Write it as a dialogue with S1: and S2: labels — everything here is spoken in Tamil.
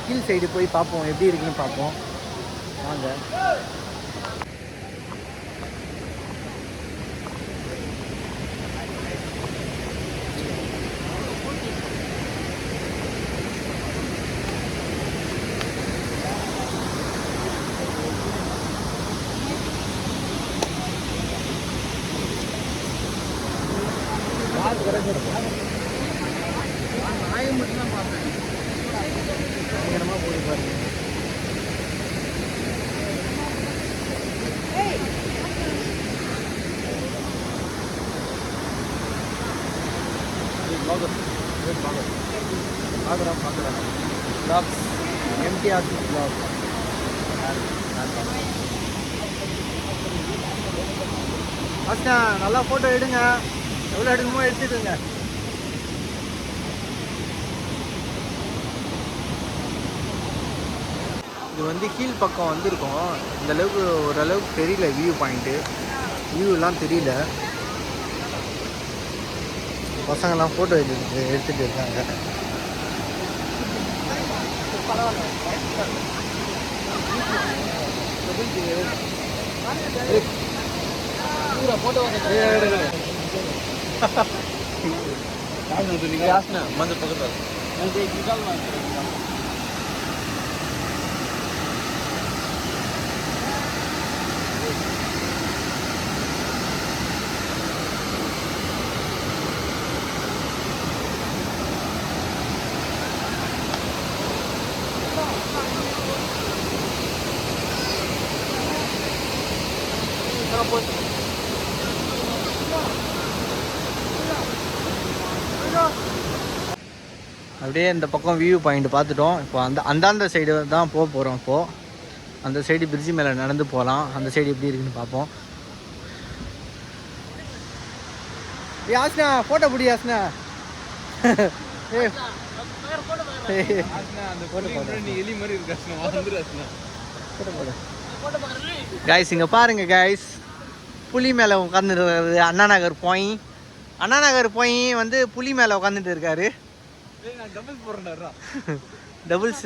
S1: கீழ் சைடு போய் பார்ப்போம், எப்படி இருக்குன்னு பார்ப்போம் வாங்க. நாயம் மட்டும்தான் பார்த்தேன். பயங்கரமாக போய் பாருங்க. எம்டிஆர் பிளாக் ஆஸ்னா நல்லா ஃபோட்டோ எடுங்க, எவ்வளோ எடுக்கணுமோ எடுத்துக்கோங்க. இது வந்து கீழ் பக்கம் வந்திருக்கோம். இந்தளவுக்கு ஓரளவுக்கு தெரியல, வியூலாம் தெரியல. பசங்கள்லாம் ஃபோட்டோ எடுத்துகிட்டு இருக்காங்க. அப்படியே இந்த பக்கம் வியூ பாயிண்ட் பார்த்துட்டோம். இப்போ அந்தாண்ட சைடு தான் போக போகிறோம். இப்போது அந்த சைடு பிரிட்ஜு மேலே நடந்து போகலாம். அந்த சைடு எப்படி இருக்குன்னு பார்ப்போம். யாஸ்னா ஃபோட்டோ பிடி யாஸ்னா. கைஸ் இங்கே பாருங்க கைஸ், புலி மேலே உட்காந்துருக்காரு. அண்ணா நகர் போய் வந்து புலி மேலே உட்காந்துட்டு இருக்காரு. டபுள்ஸ்